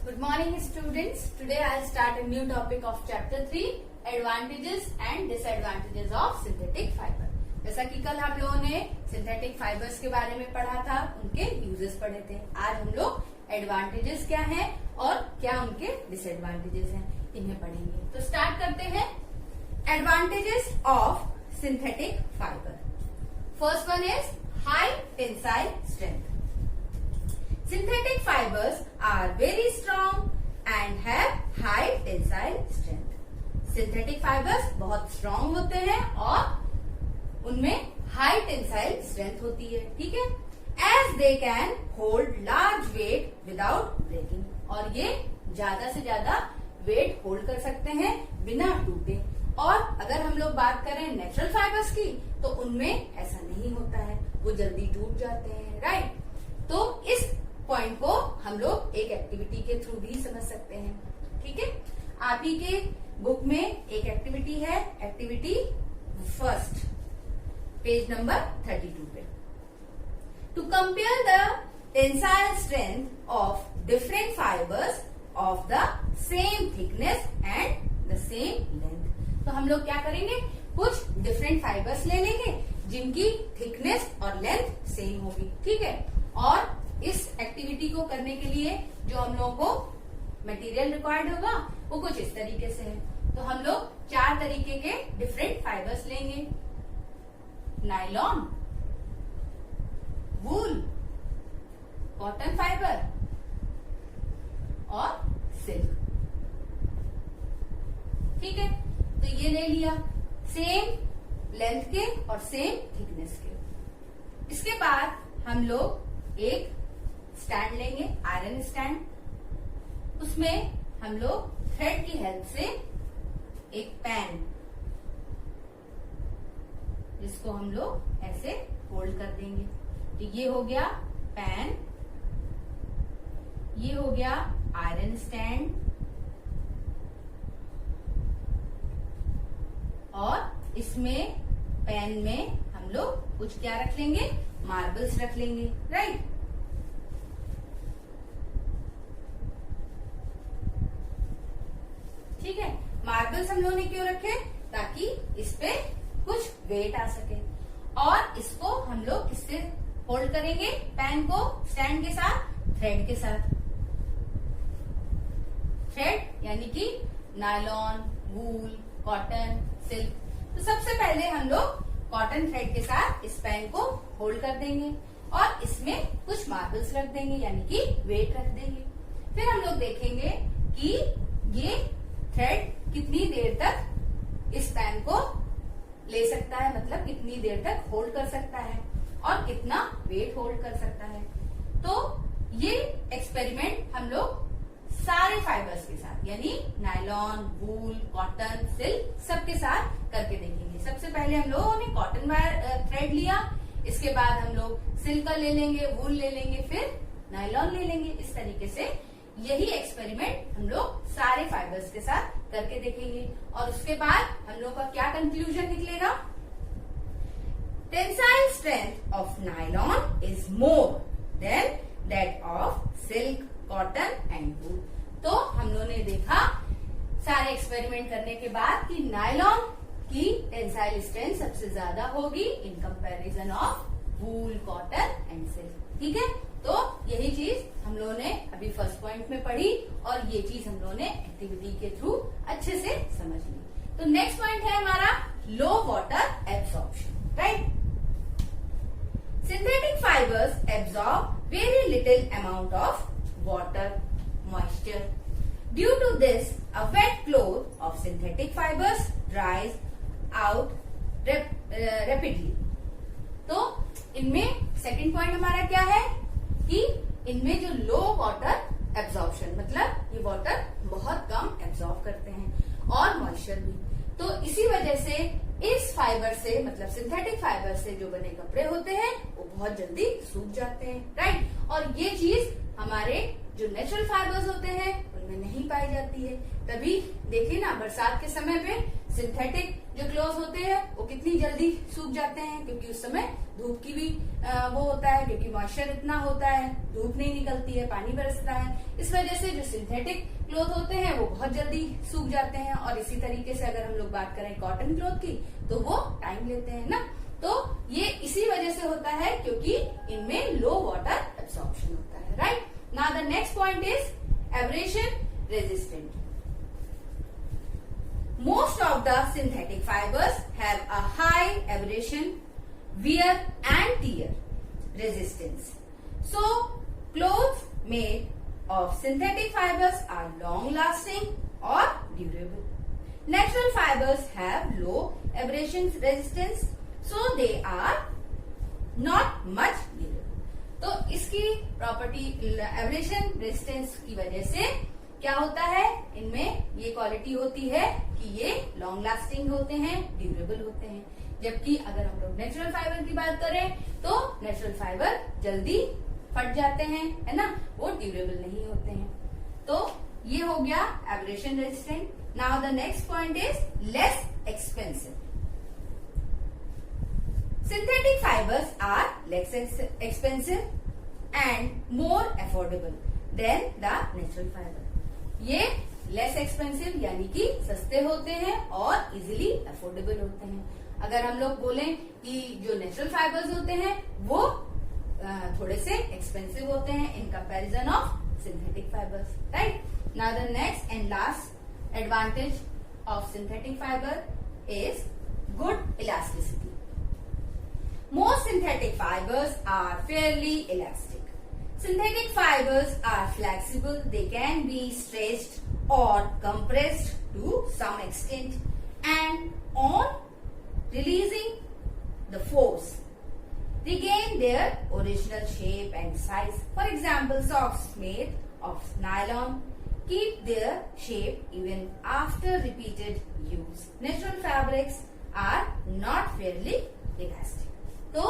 Good morning students. Today I'll start a new topic of chapter 3 advantages and disadvantages of synthetic fiber. जैसा कि कल हम लोगों ने सिंथेटिक फाइबर्स के बारे में पढ़ा था, उनके यूजेस पढ़े थे। आज हम लोग एडवांटेजेस क्या हैं और क्या उनके डिसएडवांटेजेस हैं, इन्हें पढ़ेंगे। तो स्टार्ट करते हैं। Advantages of synthetic fibre. First one is high tensile strength. Synthetic fibers are very strong and have high tensile strength. Synthetic fibers बहुत strong होते हैं और उनमें high tensile strength होती है, ठीक है। As they can hold large weight without breaking. और ये ज्यादा से ज्यादा वेट होल्ड कर सकते हैं बिना टूटे। और अगर हम लोग बात करें नेचुरल फाइबर्स की, तो उनमें ऐसा नहीं होता है, वो जल्दी टूट जाते हैं, राइट। तो इस पॉइंट को हम लोग एक एक्टिविटी के थ्रू भी समझ सकते हैं, ठीक है। आप ही के बुक में एक एक्टिविटी है, एक्टिविटी फर्स्ट, पेज नंबर 32 पे। To compare the tensile strength of different fibres of the same thickness and the same length. तो हम लोग क्या करेंगे, कुछ डिफरेंट फाइबर्स ले लेंगे जिनकी थिकनेस और लेंथ सेम होगी, ठीक है। और इस एक्टिविटी को करने के लिए जो हम लोगों को मटेरियल रिक्वायर्ड होगा वो कुछ इस तरीके से है। तो हम लोग 4 तरीके के डिफरेंट फाइबर्स लेंगे। नायलॉन, वूल, कॉटन फाइबर और सिल्क, ठीक है। तो ये ले लिया, सेम लेंथ के और सेम थिकनेस के। इसके बाद हम लोग एक स्टैंड लेंगे, आयरन स्टैंड। उसमें हम लोग थ्रेड की हेल्प से एक पैन, जिसको हम लोग ऐसे होल्ड कर देंगे। तो ये हो गया पैन, ये हो गया आयरन स्टैंड, और इसमें पैन में हम लोग कुछ क्या रख लेंगे, मार्बल्स रख लेंगे, राइट। ठीक है। मार्बल्स हम लोगों ने क्यों रखे, ताकि इस पे कुछ वेट आ सके। और इसको हम लोग किससे होल्ड करेंगे, पैन को स्टैंड के साथ, थ्रेड के साथ। थ्रेड यानी कि नायलॉन, वूल, कॉटन, सिल्क। तो सबसे पहले हम लोग कॉटन थ्रेड के साथ इस पैन को होल्ड कर देंगे और इसमें कुछ मार्बल्स रख देंगे, यानी कि वेट रख देंगे। फिर हम लोग देखेंगे कि ये थ्रेड कितनी देर तक इस पैन को ले सकता है, मतलब कितनी देर तक होल्ड कर सकता है और कितना वेट होल्ड कर सकता है। तो ये एक्सपेरिमेंट हम लोग सारे फाइबर्स के साथ, यानी नायलॉन, वूल, कॉटन, सिल्क, सबके साथ करके देखेंगे। सबसे पहले हम लोगों ने कॉटन थ्रेड लिया, इसके बाद हम लोग सिल्क का ले लेंगे, वूल ले लेंगे, फिर नायलॉन ले लेंगे। इस तरीके से यही एक्सपेरिमेंट हम लोग सारे फाइबर्स के साथ करके देखेंगे। और उसके बाद हम लोग का क्या कंक्लूजन निकलेगा, tensile strength of nylon is more than that of silk, cotton and wool. तो हम लोगों ने देखा सारे एक्सपेरिमेंट करने के बाद कि नायलॉन की टेंसाइल स्ट्रेंथ सबसे ज्यादा होगी इन comparison of wool, cotton and silk, ठीक है। तो यही चीज हम लोगों ने अभी फर्स्ट पॉइंट में पढ़ी और ये चीज हम लोगों ने एक्टिविटी के थ्रू अच्छे से समझ ली। तो नेक्स्ट पॉइंट है हमारा low water absorption, right. Synthetic fibres absorb very little amount of water, moisture. Due to this, a wet cloth of synthetic fibers dries out rapidly. तो इनमें सेकंड पॉइंट हमारा क्या है कि इनमें जो लो वाटर एब्जॉर्प्शन, मतलब ये वाटर बहुत कम एब्जॉर्ब करते हैं और मॉइस्चर भी। तो इसी वजह से इस फाइबर से, मतलब सिंथेटिक फाइबर से जो बने कपड़े होते हैं वो बहुत जल्दी सूख जाते हैं, राइट। और ये चीज हमारे जो नेचुरल फाइबर्स होते हैं उनमें नहीं पाई जाती है। तभी देखिए ना, बरसात के समय पे सिंथेटिक जो क्लोथ होते हैं वो कितनी जल्दी सूख जाते हैं, क्योंकि उस समय धूप की भी वो होता है, क्योंकि मॉइस्चर इतना होता है, धूप नहीं निकलती है, पानी बरसता है। इस वजह से जो सिंथेटिक क्लोथ होते हैं वो बहुत जल्दी सूख जाते हैं। और इसी तरीके से अगर हम लोग बात करें कॉटन क्लोथ की तो वो टाइम लेते हैं ना। तो ये इसी वजह से होता है क्योंकि इनमें लो वाटर एब्सॉर्प्शन होता है, right. Now the next point is abrasion resistant. Most of the synthetic fibers have a high abrasion, wear and tear resistance. So, clothes made of synthetic fibers are long lasting or durable. Natural fibers have low abrasion resistance, so they are not much durable. तो इसकी property abrasion resistance की वजह से क्या होता है, इनमें ये क्वालिटी होती है कि ये लॉन्ग लास्टिंग होते हैं, ड्यूरेबल होते हैं। जबकि अगर हम लोग नेचुरल फाइबर की बात करें तो नेचुरल फाइबर जल्दी फट जाते हैं, है ना, वो ड्यूरेबल नहीं होते हैं। तो ये हो गया abrasion resistant. Now the next point is less expensive. Synthetic fibres are less expensive and more affordable than the natural fibre. ये लेस एक्सपेंसिव यानी कि सस्ते होते हैं और इजीली अफोर्डेबल होते हैं। अगर हम लोग बोलें कि जो नेचुरल फाइबर्स होते हैं वो थोड़े से एक्सपेंसिव होते हैं in comparison of synthetic fibres, right. Now the next and last advantage of synthetic fibre is good elasticity. Most synthetic fibres are fairly elastic. Synthetic fibers are flexible. They can be stretched or compressed to some extent, and on releasing the force, regain their original shape and size. For example, socks made of nylon keep their shape even after repeated use. Natural fabrics are not fairly elastic. तो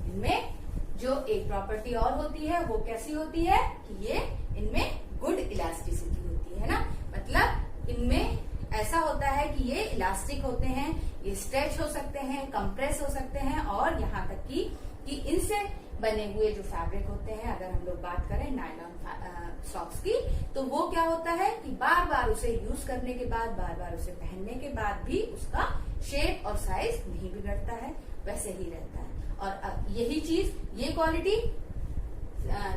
इनमें जो एक property और होती है वो कैसी होती है कि ये इनमें गुड इलास्टिसिटी होती है ना, मतलब इनमें ऐसा होता है कि ये इलास्टिक होते हैं, ये स्ट्रेच हो सकते हैं, कंप्रेस हो सकते हैं, और यहाँ तक कि इनसे बने हुए जो फैब्रिक होते हैं, अगर हम लोग बात करें नायलॉन सॉक्स की, तो वो क्या होता है कि बार बार उसे यूज करने के बाद, बार बार उसे पहनने के बाद भी उसका शेप और साइज नहीं बिगड़ता है, वैसे ही रहता है। और यही चीज, ये क्वालिटी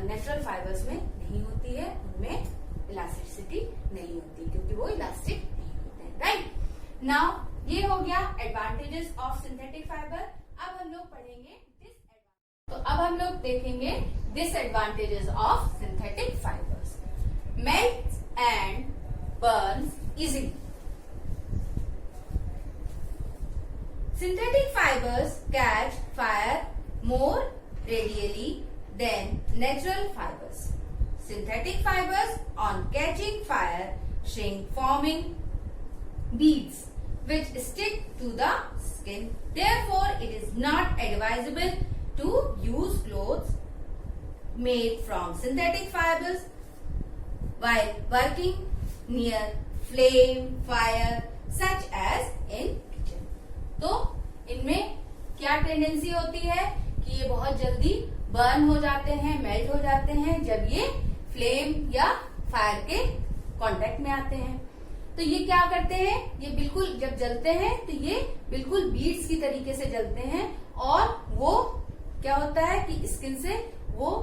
नेचुरल फाइबर्स में नहीं होती है, उनमें इलास्टिसिटी नहीं होती क्योंकि वो इलास्टिक नहीं होते हैं, राइट। नाउ ये हो गया एडवांटेजेस ऑफ सिंथेटिक फाइबर। अब हम लोग पढ़ेंगे तो अब हम लोग देखेंगे disadvantages of synthetic fibres. Melts and Burns easily. Synthetic fibers catch fire more readily than natural fibers. Synthetic fibers, on catching fire, shrink, forming beads which stick to the skin. Therefore, it is not advisable to use clothes made from synthetic fibers while working near flame, fire, such as in तो इनमें क्या tendency होती है कि ये बहुत जल्दी burn हो जाते हैं, मेल्ट हो जाते हैं जब ये फ्लेम या फायर के कांटेक्ट में आते हैं। तो ये क्या करते हैं, ये बिल्कुल जब जलते हैं तो ये बिल्कुल बीड्स की तरीके से जलते हैं, और वो क्या होता है कि स्किन से वो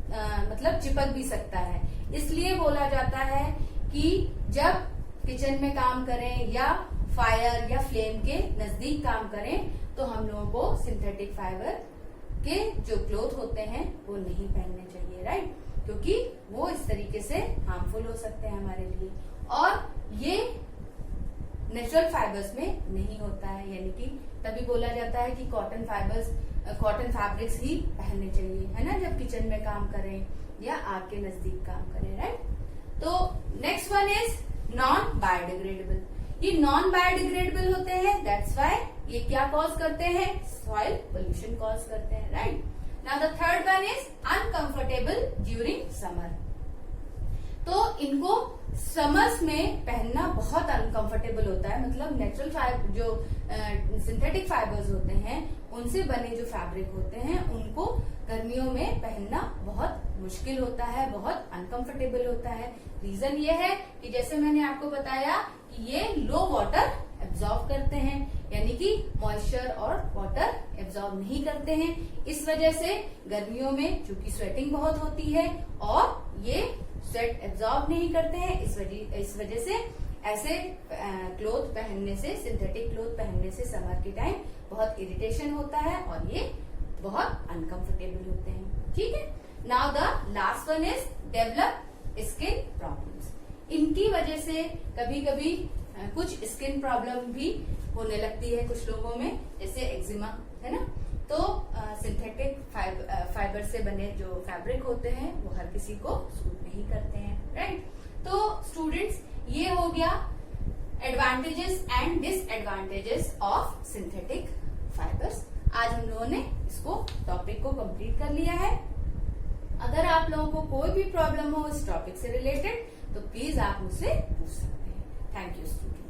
मतलब चिपक भी सकता है। इसलिए बोला जाता है कि जब किचन में काम करें या फायर या फ्लेम के नजदीक काम करें तो हम लोगों को सिंथेटिक फाइबर के जो क्लोथ होते हैं वो नहीं पहनने चाहिए, राइट, क्योंकि वो इस तरीके से हार्मफुल हो सकते हैं हमारे लिए। और ये नेचुरल फाइबर्स में नहीं होता है, यानी कि तभी बोला जाता है कि कॉटन फैब्रिक्स ही पहनने चाहिए, है ना, जब किचन में काम करें या आग के नजदीक काम करें, राइट। तो next one is non biodegradable. ये नॉन बायोडिग्रेडेबल होते हैं, दैट्स व्हाई ये क्या कॉज करते हैं, सॉइल पोल्यूशन कॉज करते हैं, right. Now the third one is uncomfortable during summer. तो इनको समर्स में पहनना बहुत अनकंफर्टेबल होता है, मतलब नेचुरल फाइबर जो सिंथेटिक फाइबर्स होते हैं उनसे बने जो फैब्रिक होते हैं उनको गर्मियों में पहनना बहुत मुश्किल होता है, बहुत अनकंफर्टेबल होता है। रीजन ये है कि जैसे मैंने आपको बताया कि ये लो वाटर एब्जॉर्ब करते हैं, यानी कि मॉइस्चर और वाटर एब्जॉर्ब नहीं करते हैं। इस वजह से गर्मियों में चूंकि स्वेटिंग बहुत होती है और ये स्वेट एब्जॉर्ब नहीं करते हैं, इस वजह से ऐसे क्लोथ पहनने से, सिंथेटिक क्लोथ पहनने से समर के टाइम बहुत इरिटेशन होता है और ये बहुत अनकंफर्टेबल होते हैं। ठीक है, now the last one is develop skin problems. इनकी वजह से कभी कभी कुछ स्किन प्रॉब्लम भी होने लगती है कुछ लोगों में, जैसे एक्जिमा, है ना। तो सिंथेटिक फाइबर से बने जो फैब्रिक होते हैं वो हर किसी को सूट नहीं करते हैं, राइट। तो स्टूडेंट्स, ये हो गया advantages and disadvantages of synthetic fibres. आज हम लोगों ने इसको टॉपिक को कंप्लीट कर लिया है। अगर आप लोगों को कोई भी प्रॉब्लम हो इस टॉपिक से रिलेटेड तो प्लीज आप मुझसे पूछ सकते हैं। Thank you student.